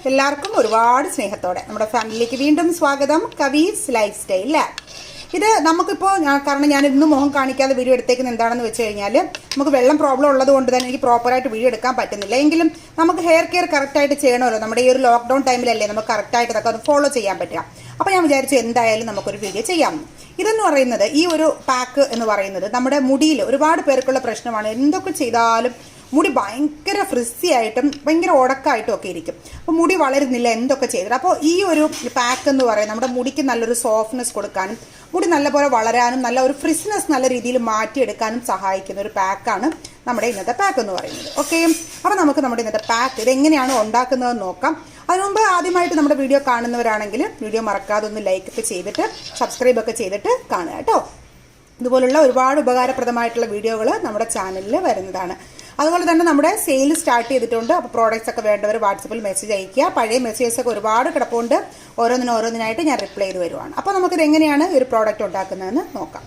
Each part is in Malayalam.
എല്ലാവർക്കും ഒരുപാട് സ്നേഹത്തോടെ നമ്മുടെ ഫാമിലിയിലേക്ക് വീണ്ടും സ്വാഗതം. കവീസ് ലൈഫ് സ്റ്റൈൽ. ഇത് നമുക്കിപ്പോൾ കാരണം ഞാൻ ഇന്നും മുഖം കാണിക്കാതെ വീഡിയോ എടുത്തേക്കുന്നത് എന്താണെന്ന് വെച്ച് കഴിഞ്ഞാൽ നമുക്ക് വെള്ളം പ്രോബ്ലം ഉള്ളത് കൊണ്ട് തന്നെ എനിക്ക് പ്രോപ്പറായിട്ട് വീഡിയോ എടുക്കാൻ പറ്റുന്നില്ല. എങ്കിലും നമുക്ക് ഹെയർ കെയർ കറക്റ്റായിട്ട് ചെയ്യണമല്ലോ. നമ്മുടെ ഈ ഒരു ലോക്ക്ഡൗൺ ടൈമിലല്ലേ നമുക്ക് കറക്റ്റായിട്ട് ഇതൊക്കെ അത് ഫോളോ ചെയ്യാൻ പറ്റുക. അപ്പോൾ ഞാൻ വിചാരിച്ചു എന്തായാലും നമുക്കൊരു വീഡിയോ ചെയ്യാം. ഇതെന്ന് പറയുന്നത് ഈ ഒരു പാക്ക് എന്ന് പറയുന്നത് നമ്മുടെ മുടിയിൽ ഒരുപാട് പേർക്കുള്ള പ്രശ്നമാണ്. എന്തൊക്കെ ചെയ്താലും മുടി ഭയങ്കര ഫ്രിസി ആയിട്ടും ഭയങ്കര ഉടക്കായിട്ടും ഒക്കെ ഇരിക്കും. അപ്പോൾ മുടി വളരുന്നില്ല എന്തൊക്കെ ചെയ്തിട്ട്. അപ്പോൾ ഈ ഒരു പാക്ക് എന്ന് പറയുന്നത് നമ്മുടെ മുടിക്ക് നല്ലൊരു സോഫ്റ്റ്നെസ് കൊടുക്കാനും മുടി നല്ലപോലെ വളരാനും നല്ല ഒരു ഫ്രിസ്നെസ് നല്ല രീതിയിൽ മാറ്റിയെടുക്കാനും സഹായിക്കുന്ന ഒരു പാക്കാണ് നമ്മുടെ ഇന്നത്തെ പാക്ക് എന്ന് പറയുന്നത്. ഓക്കെ, അപ്പോൾ നമുക്ക് നമ്മുടെ ഇന്നത്തെ പാക്ക് ഇതെങ്ങനെയാണ് ഉണ്ടാക്കുന്നതെന്ന് നോക്കാം. അതിനുമുമ്പ് ആദ്യമായിട്ട് നമ്മുടെ വീഡിയോ കാണുന്നവരാണെങ്കിൽ വീഡിയോ മറക്കാതെ ഒന്ന് ലൈക്ക് ഒക്കെ ചെയ്തിട്ട് സബ്സ്ക്രൈബ് ഒക്കെ ചെയ്തിട്ട് കാണുക കേട്ടോ. ഇതുപോലുള്ള ഒരുപാട് ഉപകാരപ്രദമായിട്ടുള്ള വീഡിയോകൾ നമ്മുടെ ചാനലിൽ വരുന്നതാണ്. അതുപോലെ തന്നെ നമ്മുടെ സെയിൽ സ്റ്റാർട്ട് ചെയ്തിട്ടുണ്ട്. അപ്പോൾ പ്രോഡക്റ്റ്സ് ഒക്കെ വേണ്ടവർ വാട്സപ്പിൽ മെസ്സേജ് അയയ്ക്കുക. പഴയ മെസ്സേജസ് ഒക്കെ ഒരുപാട് കിടപ്പുണ്ട്. ഓരോന്നിനായിട്ട് ഞാൻ റിപ്ലൈ ചെയ്ത് വരുവാണ്. അപ്പോൾ നമുക്കിത് എങ്ങനെയാണ് ഈ ഒരു പ്രോഡക്റ്റ് ഉണ്ടാക്കുന്നതെന്ന് നോക്കാം.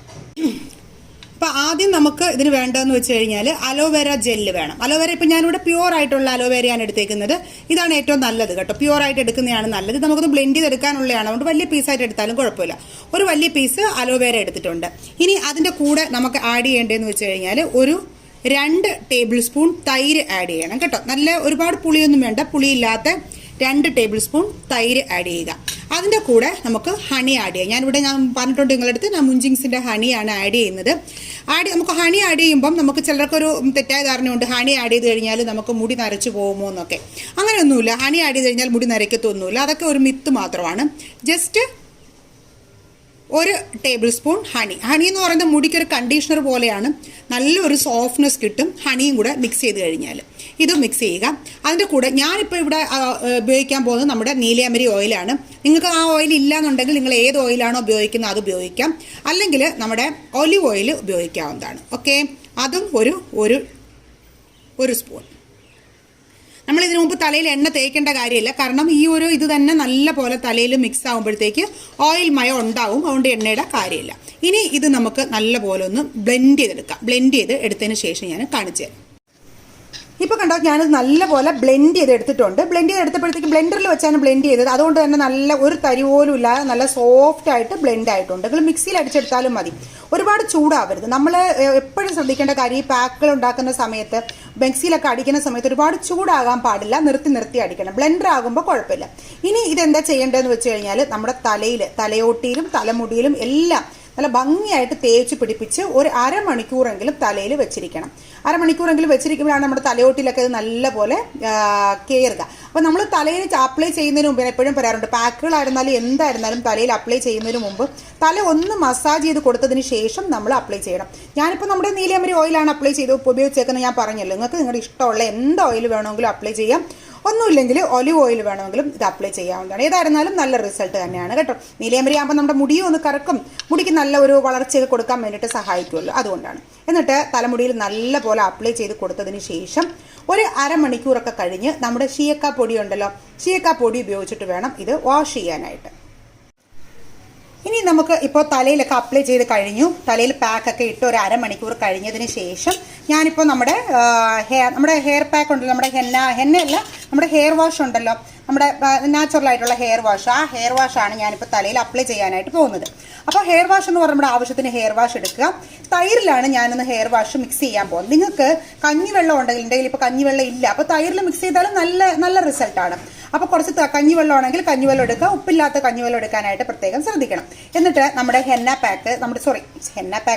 അപ്പോൾ ആദ്യം നമുക്ക് ഇതിന് വേണ്ടതെന്ന് വെച്ച് കഴിഞ്ഞാൽ അലോവേര ജെല്ല് വേണം. അലോവേര ഇപ്പോൾ ഞാനിവിടെ പ്യൂർ ആയിട്ടുള്ള അലോവേരയാണ് എടുത്തേക്കുന്നത്. ഇതാണ് ഏറ്റവും നല്ലത് കേട്ടോ. പ്യൂർ ആയിട്ട് എടുക്കുന്നതാണ് നല്ലത്. നമുക്കത് ബ്ലെൻഡ് ചെയ്തെടുക്കാനുള്ളതാണ്. അതുകൊണ്ട് വലിയ പീസായിട്ട് എടുത്താലും കുഴപ്പമില്ല. ഒരു വലിയ പീസ് അലോവേര എടുത്തിട്ടുണ്ട്. ഇനി അതിൻ്റെ കൂടെ നമുക്ക് ആഡ് ചെയ്യേണ്ടതെന്ന് വെച്ച് കഴിഞ്ഞാൽ ഒരു 2 ടേബിൾ സ്പൂൺ തൈര് ആഡ് ചെയ്യണം കേട്ടോ. നല്ല ഒരുപാട് പുളിയൊന്നും വേണ്ട. പുളിയില്ലാത്ത 2 ടേബിൾ സ്പൂൺ തൈര് ആഡ് ചെയ്യുക. അതിൻ്റെ കൂടെ നമുക്ക് ഹണി ആഡ് ചെയ്യാം. ഞാൻ പറഞ്ഞിട്ടുണ്ട് നിങ്ങളടുത്ത് ഞാൻ മുഞ്ചിങ്സിൻ്റെ ഹണിയാണ് ആഡ് ചെയ്യുന്നത്. നമുക്ക് ഹണി ആഡ് ചെയ്യുമ്പം നമുക്ക് ചിലർക്കൊരു തെറ്റായ ധാരണയുണ്ട്. ഹണി ആഡ് ചെയ്ത് കഴിഞ്ഞാൽ നമുക്ക് മുടി നരച്ചു പോകുമോ എന്നൊക്കെ. അങ്ങനെയൊന്നുമില്ല. ഹണി ആഡ് ചെയ്ത് കഴിഞ്ഞാൽ മുടി നരയ്ക്കത്തൊന്നുമില്ല. അതൊക്കെ ഒരു മിത്ത് മാത്രമാണ്. ജസ്റ്റ് 1 ടേബിൾ സ്പൂൺ ഹണി എന്ന് പറയുന്നത് മുടിക്കൊരു കണ്ടീഷണർ പോലെയാണ്. നല്ലൊരു സോഫ്റ്റ്നെസ് കിട്ടും ഹണിയും കൂടെ മിക്സ് ചെയ്ത് കഴിഞ്ഞാൽ. ഇത് മിക്സ് ചെയ്യുക. അതിൻ്റെ കൂടെ ഞാനിപ്പോൾ ഇവിടെ ഉപയോഗിക്കാൻ പോകുന്നത് നമ്മുടെ നീലയമരി ഓയിലാണ്. നിങ്ങൾക്ക് ആ ഓയിൽ ഇല്ല എന്നുണ്ടെങ്കിൽ നിങ്ങൾ ഏത് ഓയിലാണോ ഉപയോഗിക്കുന്നത് അത് ഉപയോഗിക്കാം. അല്ലെങ്കിൽ നമ്മുടെ ഒലിവ് ഓയിൽ ഉപയോഗിക്കാവുന്നതാണ്. ഓക്കെ, അതും ഒരു സ്പൂൺ. നമ്മൾ ഇതിനു മുമ്പ് തലയിൽ എണ്ണ തേക്കേണ്ട കാര്യമില്ല. കാരണം ഈ ഇത് തന്നെ നല്ല പോലെ തലയിൽ മിക്സ് ആകുമ്പോഴത്തേക്ക് ഓയിൽ മയം ഉണ്ടാവും. അതുകൊണ്ട് എണ്ണയുടെ കാര്യമില്ല. ഇനി ഇത് നമുക്ക് നല്ല പോലെ ഒന്ന് ബ്ലെൻഡ് ചെയ്തെടുക്കാം. ബ്ലെൻഡ് ചെയ്ത് എടുത്തതിന് ശേഷം ഞാൻ കാണിച്ചു തരാം. ഇപ്പോൾ കണ്ടോ, ഞാനത് നല്ലപോലെ ബ്ലെൻഡ് ചെയ്ത് എടുത്തിട്ടുണ്ട്. ബ്ലെൻഡ് ചെയ്ത് എടുത്തപ്പോഴത്തേക്ക് ബ്ലെൻഡറിൽ വെച്ചാണ് ബ്ലെൻഡ് ചെയ്തത്. അതുകൊണ്ട് തന്നെ നല്ല ഒരു തരി പോലും ഇല്ലാതെ നല്ല സോഫ്റ്റ് ആയിട്ട് ബ്ലെൻഡ് ആയിട്ടുണ്ട്. നിങ്ങൾ മിക്സിയിൽ അടിച്ചെടുത്താലും മതി. ഒരുപാട് ചൂടാവരുത്. നമ്മൾ എപ്പോഴും ശ്രദ്ധിക്കേണ്ട കാര്യം ഈ പാക്കുകൾ ഉണ്ടാക്കുന്ന സമയത്ത് മിക്സിയിലൊക്കെ അടിക്കുന്ന സമയത്ത് ഒരുപാട് ചൂടാകാൻ പാടില്ല. നിർത്തി അടിക്കണം. ബ്ലെൻഡർ ആകുമ്പോൾ കുഴപ്പമില്ല. ഇനി ഇതെന്താ ചെയ്യേണ്ടതെന്ന് വെച്ച് കഴിഞ്ഞാൽ നമ്മുടെ തലയോട്ടിയിലും തലമുടിയിലും എല്ലാം നല്ല ഭംഗിയായിട്ട് തേച്ച് പിടിപ്പിച്ച് ഒരു അരമണിക്കൂറെങ്കിലും തലയിൽ വെച്ചിരിക്കണം. അരമണിക്കൂറെങ്കിലും വെച്ചിരിക്കുമ്പോഴാണ് നമ്മുടെ തലയോട്ടിലൊക്കെ ഇത് നല്ലപോലെ കയറുക. അപ്പോൾ നമ്മൾ തലയിൽ അപ്ലൈ ചെയ്യുന്നതിന് മുമ്പ് എപ്പോഴും പറയാറുണ്ട്, പാക്കുകളായിരുന്നാലും എന്തായിരുന്നാലും തലയിൽ അപ്ലൈ ചെയ്യുന്നതിന് മുമ്പ് തല ഒന്ന് മസാജ് ചെയ്ത് കൊടുത്തതിന് ശേഷം നമ്മൾ അപ്ലൈ ചെയ്യണം. ഞാനിപ്പോൾ നമ്മുടെ നീലയമരി ഓയിലാണ് അപ്ലൈ ചെയ്ത് ഉപയോഗിച്ചേക്കുന്നത്. ഞാൻ പറഞ്ഞല്ലോ, നിങ്ങൾക്ക് നിങ്ങളുടെ ഇഷ്ടമുള്ള എന്ത് ഓയിൽ വേണമെങ്കിലും അപ്ലൈ ചെയ്യാം. ഒന്നുമില്ലെങ്കിൽ ഒലിവ് ഓയിൽ വേണമെങ്കിലും ഇത് അപ്ലൈ ചെയ്യാവുന്നതാണ്. ഏതായിരുന്നാലും നല്ല റിസൾട്ട് തന്നെയാണ് കേട്ടോ. നീലയമരി ആകുമ്പോൾ നമ്മുടെ മുടിയും ഒന്ന് കറക്കും. മുടിക്ക് നല്ല ഒരു വളർച്ചയൊക്കെ കൊടുക്കാൻ വേണ്ടിയിട്ട് സഹായിക്കുമല്ലോ. അതുകൊണ്ടാണ്. എന്നിട്ട് തലമുടിയിൽ നല്ല പോലെ അപ്ലൈ ചെയ്ത് കൊടുത്തതിന് ശേഷം ഒരു അരമണിക്കൂറൊക്കെ കഴിഞ്ഞ് നമ്മുടെ ഷീയക്കാ പൊടി ഉണ്ടല്ലോ, ഷീയക്കാ പൊടി ഉപയോഗിച്ചിട്ട് വേണം ഇത് വാഷ് ചെയ്യാനായിട്ട്. ഇനി നമുക്ക് ഇപ്പോൾ തലയിലൊക്കെ അപ്ലൈ ചെയ്ത് കഴിഞ്ഞു. തലയിൽ പാക്കൊക്കെ ഇട്ട് ഒരു അരമണിക്കൂർ കഴിഞ്ഞതിന് ശേഷം ഞാനിപ്പോൾ നമ്മുടെ ഹെയർ പാക്ക് ഉണ്ടല്ലോ, നമ്മുടെ ഹെന്നയല്ല, നമ്മുടെ ഹെയർ വാഷ് ഉണ്ടല്ലോ, നമ്മുടെ നാച്ചുറൽ ആയിട്ടുള്ള ഹെയർ വാഷ്, ആ ഹെയർ വാഷാണ് ഞാനിപ്പോൾ തലയിൽ അപ്ലൈ ചെയ്യാനായിട്ട് പോകുന്നത്. അപ്പോൾ ഹെയർ വാഷ് എന്ന് പറഞ്ഞാൽ നമ്മുടെ ആവശ്യത്തിന് ഹെയർ വാഷ് എടുക്കുക. തൈരിലാണ് ഞാനൊന്ന് ഹെയർ വാഷ് മിക്സ് ചെയ്യാൻ പോകുന്നത്. നിങ്ങൾക്ക് കഞ്ഞിവെള്ളം ഉണ്ടെങ്കിൽ, എൻ്റെ കയ്യിൽ ഇപ്പോൾ കഞ്ഞിവെള്ളം ഇല്ല, അപ്പോൾ തൈരിൽ മിക്സ് ചെയ്താലും നല്ല റിസൾട്ടാണ്. അപ്പോൾ കുറച്ച് കഞ്ഞിവെള്ളം ആണെങ്കിൽ കഞ്ഞിവെള്ളം എടുക്കുക. ഉപ്പില്ലാത്ത കഞ്ഞിവെള്ളം എടുക്കാനായിട്ട് പ്രത്യേകം ശ്രദ്ധിക്കണം. എന്നിട്ട് നമ്മുടെ ഹെന്ന പാക്ക്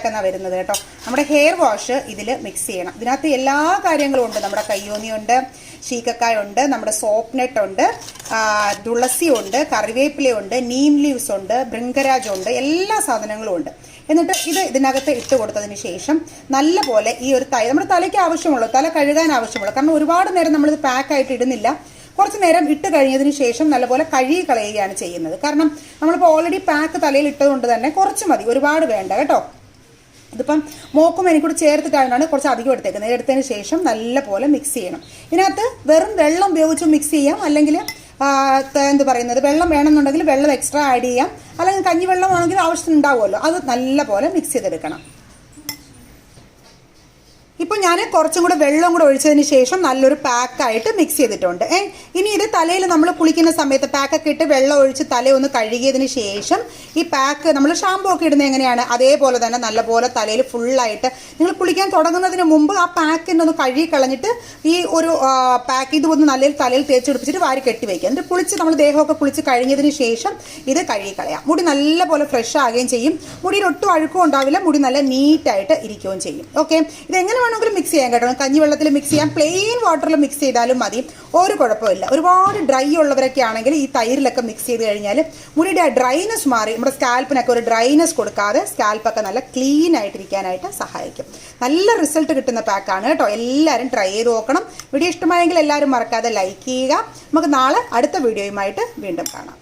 എന്നാണ് വരുന്നത് കേട്ടോ, നമ്മുടെ ഹെയർ വാഷ് ഇതിൽ മിക്സ് ചെയ്യണം. ഇതിനകത്ത് എല്ലാ കാര്യങ്ങളും ഉണ്ട്. നമ്മുടെ കയ്യോന്നിയുണ്ട്, ശീക്കക്കായുണ്ട്, നമ്മുടെ സോപ്പ് നെട്ട് ഉണ്ട്, തുളസി ഉണ്ട്, കറിവേപ്പിലയുണ്ട്, നീം ലീവ്സ് ഉണ്ട്, ഭൃംഗരാജ് ഉണ്ട്, എല്ലാ സാധനങ്ങളും ഉണ്ട്. എന്നിട്ട് ഇതിനകത്ത് ഇട്ട് കൊടുത്തതിന് ശേഷം നല്ലപോലെ ഈ ഒരു നമ്മുടെ തലയ്ക്ക് ആവശ്യമുള്ളൂ, തല കഴുകാൻ ആവശ്യമുള്ളൂ. കാരണം ഒരുപാട് നേരം നമ്മളിത് പാക്കായിട്ട് ഇടുന്നില്ല. കുറച്ച് നേരം ഇട്ട് കഴിഞ്ഞതിന് ശേഷം നല്ലപോലെ കഴുകി കളയുകയാണ് ചെയ്യുന്നത്. കാരണം നമ്മളിപ്പോൾ ഓൾറെഡി പാക്ക് തലയിൽ ഇട്ടതുകൊണ്ട് തന്നെ കുറച്ച് മതി, ഒരുപാട് വേണ്ട കേട്ടോ. ഇതിപ്പം മോക്കും എനിക്കൂടെ ചേർത്തിട്ടാണ് കുറച്ച് അധികം എടുത്തേക്കുന്നത്. എടുത്തതിന് ശേഷം നല്ലപോലെ മിക്സ് ചെയ്യണം. ഇതിനകത്ത് വെറും വെള്ളം ഉപയോഗിച്ച് മിക്സ് ചെയ്യാം. അല്ലെങ്കിൽ വെള്ളം വേണമെന്നുണ്ടെങ്കിൽ വെള്ളം എക്സ്ട്രാ ആഡ് ചെയ്യാം. അല്ലെങ്കിൽ കഞ്ഞിവെള്ളം ആണെങ്കിൽ ആവശ്യത്തിന് ഉണ്ടാവുമല്ലോ, അത് നല്ലപോലെ മിക്സ് ചെയ്തെടുക്കണം. ഇപ്പോൾ ഞാൻ കുറച്ചും കൂടെ വെള്ളം കൂടെ ഒഴിച്ചതിന് ശേഷം നല്ലൊരു പാക്കായിട്ട് മിക്സ് ചെയ്തിട്ടുണ്ട്. ഇനി ഇത് തലയിൽ നമ്മൾ കുളിക്കുന്ന സമയത്ത് പാക്കൊക്കെ ഇട്ട് വെള്ളം ഒഴിച്ച് തല ഒന്ന് കഴുകിയതിന് ശേഷം ഈ പാക്ക് നമ്മൾ ഷാമ്പൂ ഒക്കെ ഇടുന്നത് എങ്ങനെയാണ് അതേപോലെ തന്നെ നല്ലപോലെ തലയിൽ ഫുള്ളായിട്ട് നിങ്ങൾ കുളിക്കാൻ തുടങ്ങുന്നതിന് മുമ്പ് ആ പാക്കിൻ്റെ ഒന്ന് കഴുകി കളഞ്ഞിട്ട് ഈ ഒരു പാക്ക് ഇത് ഒന്ന് നല്ല തലയിൽ തേച്ച് പിടിപ്പിച്ചിട്ട് വാരി കെട്ടി വയ്ക്കുക. എന്നിട്ട് കുളിച്ച് നമ്മൾ ദേഹമൊക്കെ കുളിച്ച് കഴിഞ്ഞതിന് ശേഷം ഇത് കഴുകി കളയാം. മുടി നല്ലപോലെ ഫ്രഷ് ആകുകയും ചെയ്യും. മുടിയിൽ ഒട്ടും അഴുക്കും ഉണ്ടാവില്ല. മുടി നല്ല നീറ്റായിട്ട് ഇരിക്കുകയും ചെയ്യും. ഓക്കെ, ഇതെങ്ങനെ വേണമെങ്കിലും മിക്സ് ചെയ്യാൻ കേട്ടോ. കഞ്ഞിവെള്ളത്തിൽ മിക്സ് ചെയ്യാം, പ്ലെയിൻ വാട്ടറിൽ മിക്സ് ചെയ്താലും മതി, ഒരു കുഴപ്പമില്ല. ഒരുപാട് ഡ്രൈ ഉള്ളവരൊക്കെ ആണെങ്കിൽ ഈ തൈരിലൊക്കെ മിക്സ് ചെയ്ത് കഴിഞ്ഞാൽ മുടിയുടെ ഡ്രൈനെസ് മാറി നമ്മുടെ സ്കാൽപ്പിനൊക്കെ ഒരു ഡ്രൈനെസ് കൊടുക്കാതെ സ്കാൽപ്പൊക്കെ നല്ല ക്ലീൻ ആയിട്ടിരിക്കാനായിട്ട് സഹായിക്കും. നല്ല റിസൾട്ട് കിട്ടുന്ന പാക്കാണ് കേട്ടോ. എല്ലാവരും ട്രൈ ചെയ്ത് നോക്കണം. വീഡിയോ ഇഷ്ടമായെങ്കിൽ എല്ലാവരും മറക്കാതെ ലൈക്ക് ചെയ്യുക. നമുക്ക് നാളെ അടുത്ത വീഡിയോയുമായിട്ട് വീണ്ടും കാണാം.